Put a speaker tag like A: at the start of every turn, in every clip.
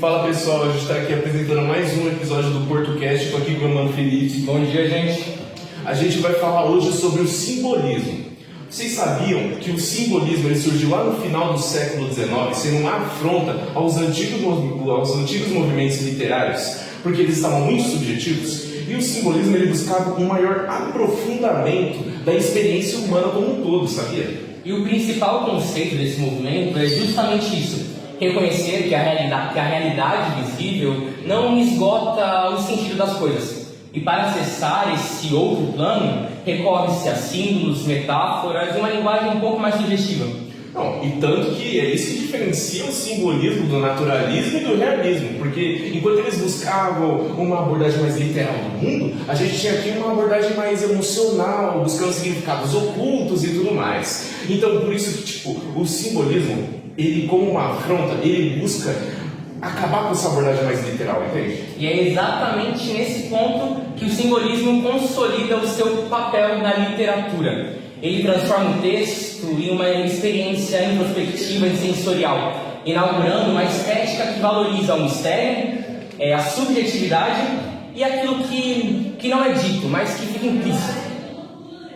A: Fala pessoal, a gente está aqui apresentando mais um episódio do PortoCast. Estou aqui com o Mano Felipe.
B: Bom dia, gente.
A: A gente vai falar hoje sobre o simbolismo. Vocês sabiam que o simbolismo ele surgiu lá no final do século XIX, sendo uma afronta aos antigos movimentos literários, porque eles estavam muito subjetivos, e o simbolismo ele buscava um maior aprofundamento da experiência humana como um todo, sabia?
B: E o principal conceito desse movimento é justamente isso: reconhecer que a realidade visível não esgota o sentido das coisas. E para acessar esse outro plano, recorre-se a símbolos, metáforas e uma linguagem um pouco mais sugestiva.
A: Não, e tanto que é isso que diferencia o simbolismo do naturalismo e do realismo, porque enquanto eles buscavam uma abordagem mais literal do mundo, a gente tinha aqui uma abordagem mais emocional, buscando significados ocultos e tudo mais. Então, por isso que o simbolismo, ele como uma afronta, ele busca acabar com essa abordagem mais literal, entende?
B: E é exatamente nesse ponto que o simbolismo consolida o seu papel na literatura. Ele transforma o texto em uma experiência introspectiva e sensorial, inaugurando uma estética que valoriza o mistério, a subjetividade e aquilo que não é dito, mas que fica implícito.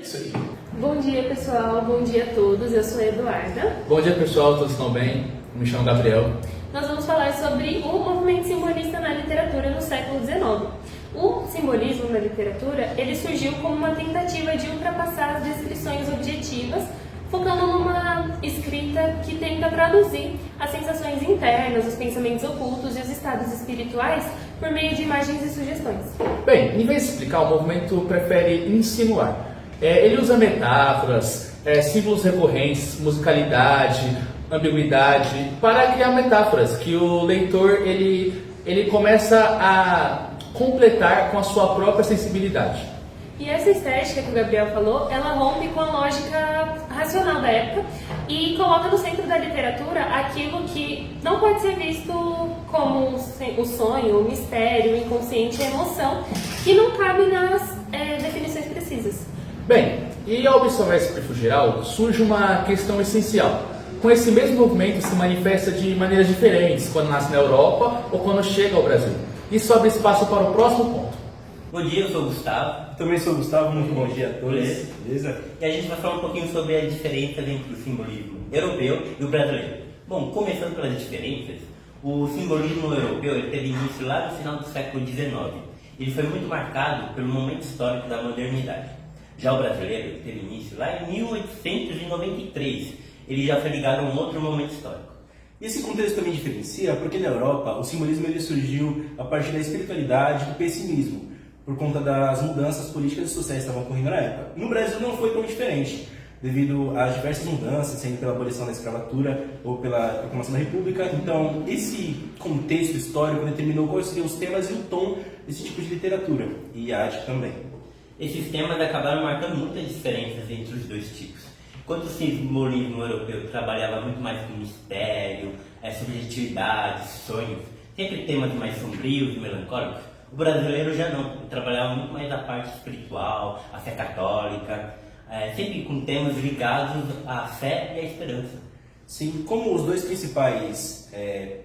A: Isso aí.
C: Bom dia, pessoal. Bom dia a todos. Eu sou a Eduarda.
D: Bom dia, pessoal. Todos estão bem? Me chamo Gabriel.
C: Nós vamos falar sobre o movimento simbolista na literatura no século XIX. O simbolismo na literatura, ele surgiu como uma tentativa de ultrapassar as descrições objetivas, focando numa escrita que tenta traduzir as sensações internas, os pensamentos ocultos e os estados espirituais por meio de imagens e sugestões.
D: Bem, em vez de explicar, o movimento prefere insinuar. Ele usa metáforas, símbolos recorrentes, musicalidade, ambiguidade, para criar metáforas que o leitor ele começa a completar com a sua própria sensibilidade.
C: E essa estética que o Gabriel falou, ela rompe com a lógica racional da época e coloca no centro da literatura aquilo que não pode ser visto como o sonho, o mistério, o inconsciente, a emoção, que não cabe nas definições precisas.
D: Bem, e ao observar esse perfil geral, surge uma questão essencial. Com esse mesmo movimento se manifesta de maneiras diferentes quando nasce na Europa ou quando chega ao Brasil. Isso abre espaço para o próximo ponto.
E: Bom dia, eu sou o Gustavo.
F: Também sou o Gustavo, muito bom dia a todos.
E: Beleza? E a gente vai falar um pouquinho sobre a diferença entre o simbolismo europeu e o brasileiro. Bom, começando pelas diferenças, o simbolismo europeu ele teve início lá no final do século XIX. Ele foi muito marcado pelo momento histórico da modernidade. Já o brasileiro teve início lá em 1893. Ele já foi ligado a um outro momento histórico.
F: E esse contexto também diferencia porque na Europa o simbolismo ele surgiu a partir da espiritualidade e do pessimismo, por conta das mudanças políticas e sociais que estavam ocorrendo na época. No Brasil não foi tão diferente, devido às diversas mudanças, sendo pela abolição da escravatura ou pela proclamação da República. Então, esse contexto histórico determinou quais seriam os temas e o tom desse tipo de literatura, e a arte também.
E: Esses temas acabaram marcando muitas diferenças entre os dois tipos. Enquanto o simbolismo europeu trabalhava muito mais com mistério, subjetividade, sonhos, sempre temas mais sombrios e melancólicos, o brasileiro já não. Ele trabalhava muito mais a parte espiritual, a fé católica, sempre com temas ligados à fé e à esperança.
F: Sim, como os dois principais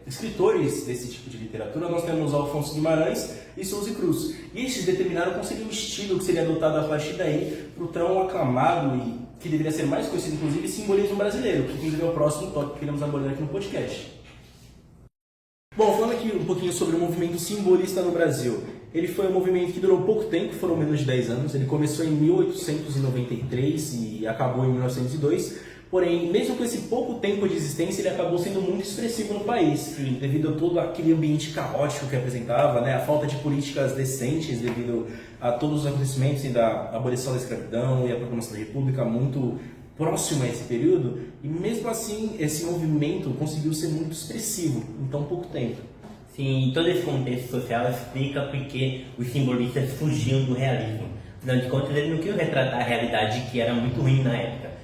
F: escritores desse tipo de literatura, nós temos Alfonso Guimarães e Sousa e Cruz. E estes determinaram qual seria o estilo que seria adotado a partir daí para o tão aclamado e que deveria ser mais conhecido, inclusive, simbolismo brasileiro, que inclusive é o próximo tópico que iremos abordar aqui no podcast. Bom, falando aqui um pouquinho sobre o movimento simbolista no Brasil. Ele foi um movimento que durou pouco tempo, foram menos de 10 anos. Ele começou em 1893 e acabou em 1902. Porém, mesmo com esse pouco tempo de existência, ele acabou sendo muito expressivo no país, devido a todo aquele ambiente caótico que apresentava, a falta de políticas decentes devido a todos os acontecimentos da abolição da escravidão e a proclamação da República muito próximo a esse período, e mesmo assim esse movimento conseguiu ser muito expressivo em tão pouco tempo.
E: Sim, todo esse contexto social explica porque os simbolistas fugiam do realismo. Afinal de contas, eles não queriam retratar a realidade que era muito ruim na época.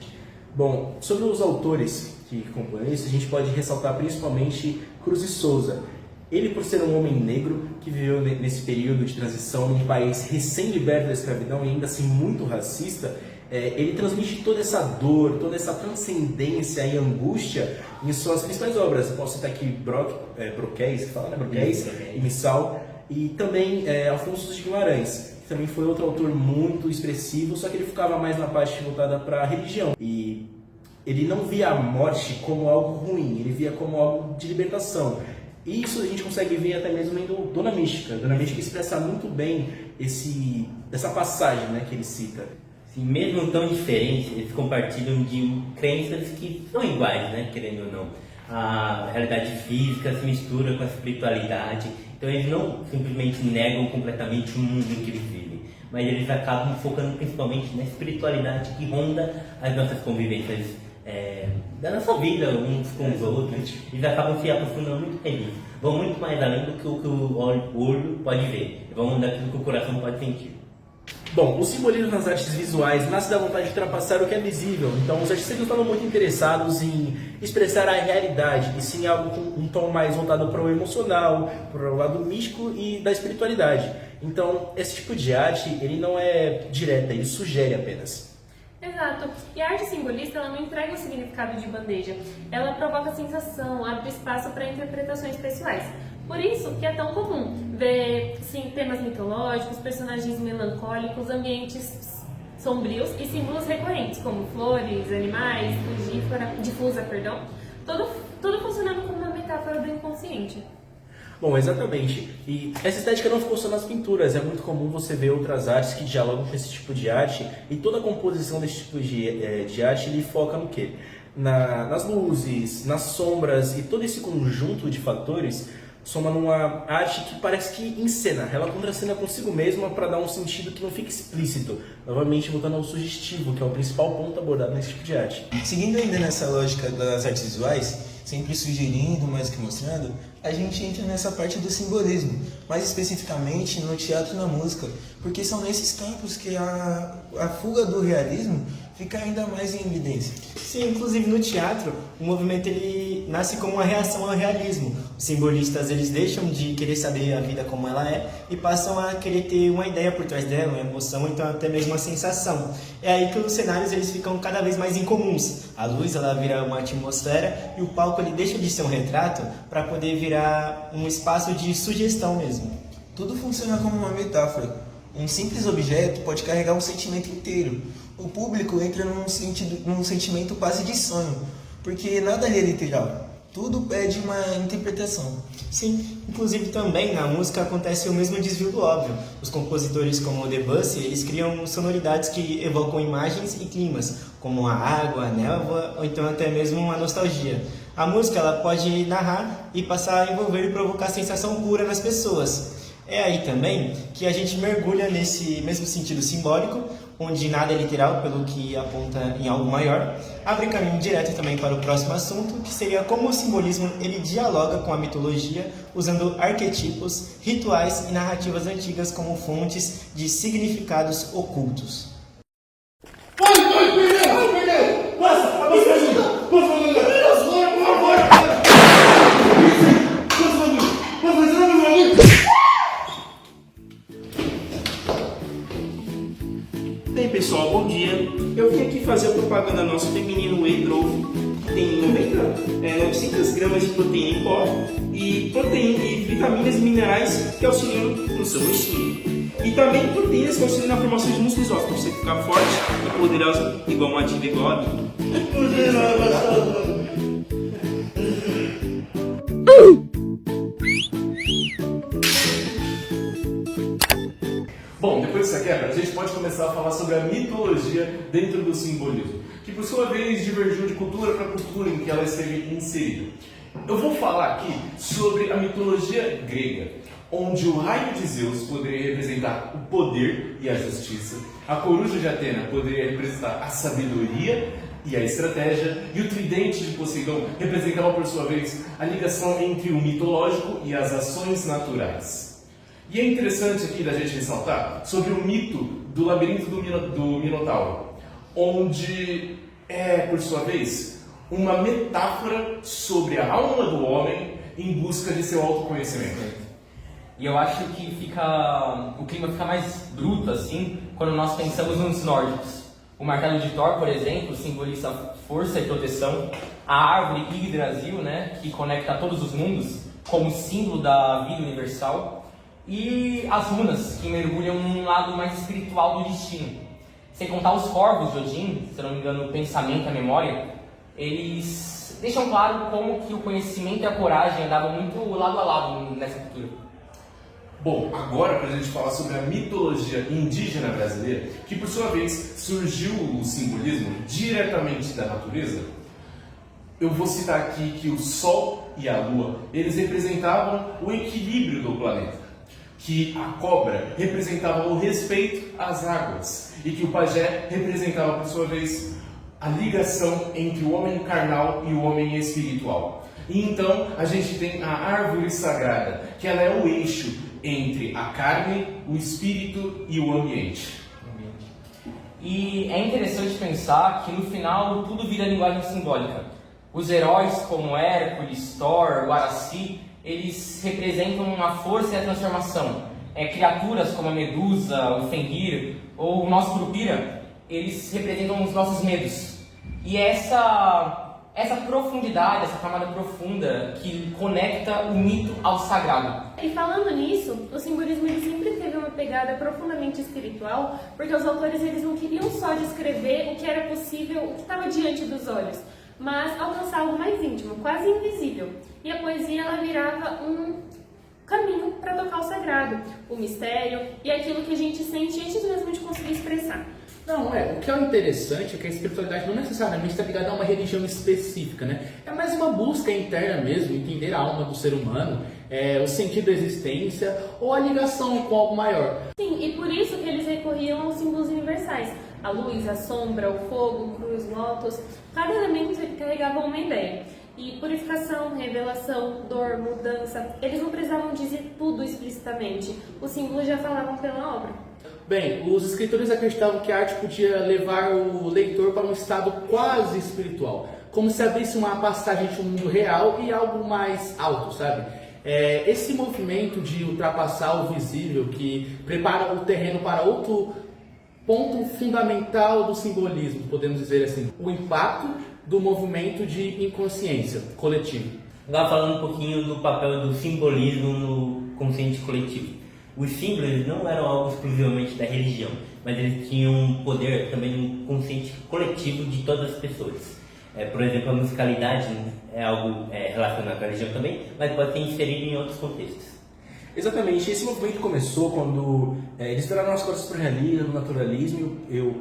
F: Bom, sobre os autores que compõem isso, a gente pode ressaltar principalmente Cruz e Souza. Ele, por ser um homem negro que viveu nesse período de transição num país recém-liberto da escravidão e ainda assim muito racista, ele transmite toda essa dor, toda essa transcendência e angústia em suas principais obras. Eu posso citar aqui Broquéis, que fala, né? Broquéis e Missal, e também Afonso de Guimarães, que também foi outro autor muito expressivo, só que ele ficava mais na parte voltada para a religião. E ele não via a morte como algo ruim, ele via como algo de libertação. E isso a gente consegue ver até mesmo em Dona Mística. Dona Mística expressa muito bem essa passagem, né, que ele cita.
E: Sim, mesmo tão diferentes, eles compartilham de crenças que são iguais, né, querendo ou não. A realidade física se mistura com a espiritualidade, então eles não simplesmente negam completamente o mundo em que eles vivem, mas eles acabam focando principalmente na espiritualidade que ronda as nossas convivências da nossa vida uns com os outros. Eles acabam se aprofundando muito nisso, vão muito mais além do que o olho pode ver, vão daquilo que o coração pode sentir.
F: Bom, o simbolismo nas artes visuais nasce da vontade de ultrapassar o que é visível. Então, os artistas não estavam muito interessados em expressar a realidade, e sim algo com um tom mais voltado para o emocional, para o lado místico e da espiritualidade. Então, esse tipo de arte, ele não é direta, ele sugere apenas.
C: Exato. E a arte simbolista, ela não entrega o significado de bandeja. Ela provoca sensação, abre espaço para interpretações pessoais. Por isso que é tão comum ver temas mitológicos, personagens melancólicos, ambientes sombrios e símbolos recorrentes, como flores, animais, difusa, tudo funcionando como uma metáfora do inconsciente.
F: Bom, exatamente. E essa estética não ficou só nas pinturas. É muito comum você ver outras artes que dialogam com esse tipo de arte. E toda a composição desse tipo de arte, ele foca no quê? Nas luzes, nas sombras, e todo esse conjunto de fatores soma numa arte que parece que encena. Ela contracena consigo mesma para dar um sentido que não fica explícito. Novamente, voltando ao sugestivo, que é o principal ponto abordado nesse tipo de arte.
G: Seguindo ainda nessa lógica das artes visuais, sempre sugerindo mais que mostrando, a gente entra nessa parte do simbolismo, mais especificamente no teatro e na música, porque são nesses campos que a fuga do realismo fica ainda mais em evidência.
H: Sim, inclusive no teatro, o movimento ele nasce como uma reação ao realismo. Os simbolistas eles deixam de querer saber a vida como ela é e passam a querer ter uma ideia por trás dela, uma emoção, então até mesmo uma sensação. É aí que os cenários eles ficam cada vez mais incomuns. A luz ela vira uma atmosfera e o palco ele deixa de ser um retrato para poder virar um espaço de sugestão mesmo.
G: Tudo funciona como uma metáfora. Um simples objeto pode carregar um sentimento inteiro. O público entra num sentimento quase de sonho, porque nada ali é literal. Tudo pede uma interpretação.
H: Sim, inclusive também na música acontece o mesmo desvio do óbvio. Os compositores como o Debussy, eles criam sonoridades que evocam imagens e climas, como a água, a névoa ou então até mesmo a nostalgia. A música ela pode narrar e passar a envolver e provocar sensação pura nas pessoas. É aí também que a gente mergulha nesse mesmo sentido simbólico, onde nada é literal, pelo que aponta em algo maior, abre caminho direto também para o próximo assunto, que seria como o simbolismo ele dialoga com a mitologia, usando arquetipos, rituais e narrativas antigas como fontes de significados ocultos.
I: Bem pessoal, bom dia. Eu vim aqui fazer a propaganda do nosso feminino Whey Growth, que tem 900 gramas de proteína em pó e proteína e vitaminas e minerais que auxiliam no seu rostinho. E também proteínas que auxiliam na formação de músculos ósseos, para você ficar forte e poderosa igual uma diva igual a mim.
A: Bom, depois dessa quebra, a gente pode começar a falar sobre a mitologia dentro do simbolismo, que por sua vez divergiu de cultura para cultura em que ela esteve inserida. Eu vou falar aqui sobre a mitologia grega, onde o raio de Zeus poderia representar o poder e a justiça, a coruja de Atena poderia representar a sabedoria e a estratégia, e o tridente de Poseidon representava por sua vez a ligação entre o mitológico e as ações naturais. E é interessante aqui da gente ressaltar sobre o mito do labirinto do Minotauro, onde é, por sua vez, uma metáfora sobre a alma do homem em busca de seu autoconhecimento.
B: E eu acho que o clima fica mais bruto assim quando nós pensamos nos nórdicos. O martelo de Thor, por exemplo, simboliza força e proteção. A árvore Yggdrasil, né, que conecta todos os mundos, como símbolo da vida universal. E as runas, que mergulham num lado mais espiritual do destino. Sem contar os corvos de Odin, se não me engano, o pensamento e a memória, eles deixam claro como que o conhecimento e a coragem andavam muito lado a lado nessa cultura.
A: Bom, agora para a gente falar sobre a mitologia indígena brasileira, que por sua vez surgiu o simbolismo diretamente da natureza, eu vou citar aqui que o Sol e a Lua, eles representavam o equilíbrio do planeta, que a cobra representava o respeito às águas e que o pajé representava por sua vez a ligação entre o homem carnal e o homem espiritual. E então a gente tem a árvore sagrada, que ela é o eixo entre a carne, o espírito e o ambiente.
B: E é interessante pensar que no final tudo vira linguagem simbólica. Os heróis como Hércules, Thor, Guaraci, eles representam a força e a transformação. Criaturas como a Medusa, o Fenrir ou o nosso Curupira, eles representam os nossos medos. E essa profundidade, essa camada profunda que conecta o mito ao sagrado.
C: E falando nisso, o simbolismo ele sempre teve uma pegada profundamente espiritual, porque os autores eles não queriam só descrever o que era possível, o que estava diante dos olhos, mas alcançar algo mais íntimo, quase invisível. E a poesia ela virava um caminho para tocar o sagrado, o mistério e aquilo que a gente sente antes mesmo de conseguir expressar.
D: Não, o que é interessante é que a espiritualidade não necessariamente está ligada a uma religião específica, né? É mais uma busca interna mesmo, entender a alma do ser humano, o sentido da existência ou a ligação com algo maior.
C: Sim, e por isso que eles recorriam aos símbolos universais. A luz, a sombra, o fogo, cruz, lótus, cada elemento carregava uma ideia. E purificação, revelação, dor, mudança, eles não precisavam dizer tudo explicitamente. Os símbolos já falavam pela obra.
D: Bem, os escritores acreditavam que a arte podia levar o leitor para um estado quase espiritual, como se abrisse uma passagem entre o mundo real e algo mais alto, sabe? Esse movimento de ultrapassar o visível, que prepara o terreno para outro ponto fundamental do simbolismo, podemos dizer assim, o impacto do movimento de inconsciência coletivo.
E: Agora falando um pouquinho do papel do simbolismo no consciente coletivo. Os símbolos não eram algo exclusivamente da religião, mas eles tinham um poder também no consciente coletivo de todas as pessoas. Por exemplo, a musicalidade é algo relacionado com a religião também, mas pode ser inserido em outros contextos.
F: Exatamente, esse movimento começou quando eles viraram as costas para o realismo, o naturalismo e o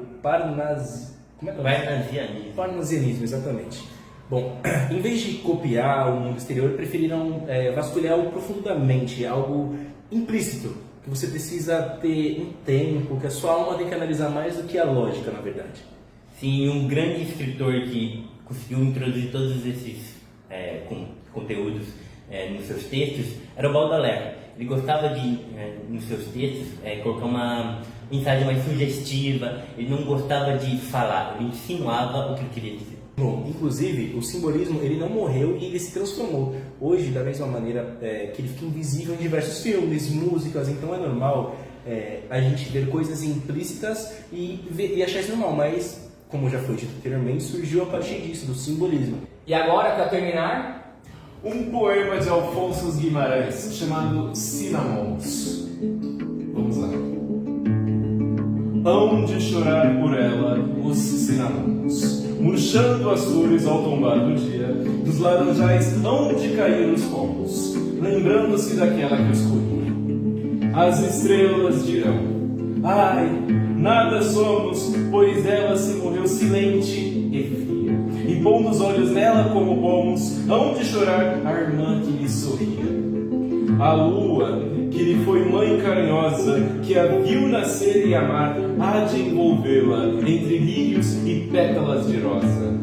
F: parnasianismo, exatamente. Bom, em vez de copiar o mundo exterior, preferiram vasculhar-o profundamente, algo implícito, que você precisa ter um tempo, que a sua alma tem que analisar mais do que a lógica, na verdade.
E: Sim, um grande escritor que conseguiu introduzir todos esses conteúdos nos seus textos era o Baudelaire. Ele gostava de, nos seus textos, colocar uma mensagem mais sugestiva, ele não gostava de falar, ele insinuava o que ele queria dizer.
F: Bom, inclusive, o simbolismo ele não morreu e ele se transformou. Hoje, da mesma maneira que ele fica invisível em diversos filmes, músicas, então é normal a gente ver coisas implícitas e achar isso normal, mas, como já foi dito anteriormente, surgiu a partir disso, do simbolismo.
B: E agora, para terminar,
A: um poema de Alfonso Guimarães chamado Cinnamons. Vamos lá. Hão de chorar por ela os cinnamons, murchando as flores ao tombar do dia, dos laranjais hão de cair os pomos, lembrando-se daquela que escolhi. As estrelas dirão: ai, nada somos, pois ela se morreu silente e fria, e pondo os olhos nela como pomos, hão de chorar a irmã que lhe sorria. A lua, que lhe foi mãe carinhosa, que a viu nascer e amar, há de envolvê-la entre lírios e pétalas de rosa.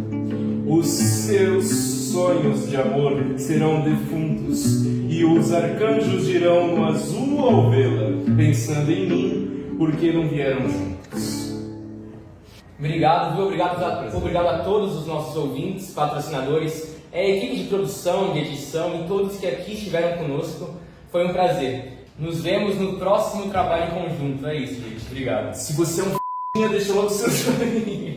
A: Os seus sonhos de amor serão defuntos, e os arcanjos dirão no azul ao vê-la, pensando em mim, porque não vieram juntos.
B: obrigado a todos os nossos ouvintes, patrocinadores, a equipe de produção, de edição e todos que aqui estiveram conosco. Foi um prazer. Nos vemos no próximo trabalho em conjunto. É isso, gente. Obrigado.
A: Se você é um deixou logo seu joinha.